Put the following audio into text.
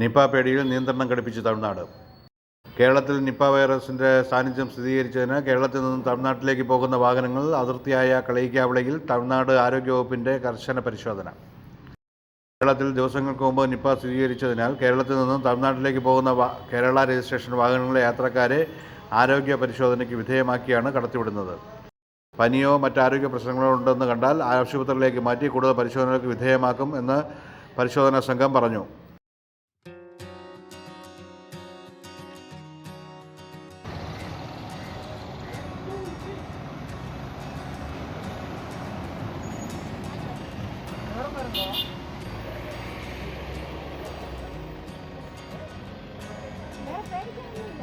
Nipah പേടിയിൽ നിയന്ത്രണം ഘടിപ്പിച്ച് തമിഴ്നാട്. കേരളത്തിൽ Nipah വൈറസിന്റെ സാന്നിധ്യം സ്ഥിരീകരിച്ചതിന് കേരളത്തിൽ നിന്നും തമിഴ്നാട്ടിലേക്ക് പോകുന്ന വാഹനങ്ങൾ അതിർത്തിയായ കളയിക്കാവിളയിൽ തമിഴ്നാട് ആരോഗ്യവകുപ്പിന്റെ കർശന പരിശോധന. കേരളത്തിൽ ദിവസങ്ങൾക്ക് മുമ്പ് നിപ സ്ഥിരീകരിച്ചതിനാൽ കേരളത്തിൽ നിന്നും തമിഴ്നാട്ടിലേക്ക് പോകുന്ന കേരള രജിസ്ട്രേഷൻ വാഹനങ്ങളിലെ യാത്രക്കാരെ ആരോഗ്യ പരിശോധനയ്ക്ക് വിധേയമാക്കിയാണ് കടത്തിവിടുന്നത്. പനിയോ മറ്റാരോഗ്യ പ്രശ്നങ്ങളോ ഉണ്ടെന്ന് കണ്ടാൽ ആശുപത്രിയിലേക്ക് മാറ്റി കൂടുതൽ പരിശോധനകൾക്ക് വിധേയമാക്കും എന്ന് പരിശോധനാ സംഘം പറഞ്ഞു. வேற பேடிக்கணும் இல்ல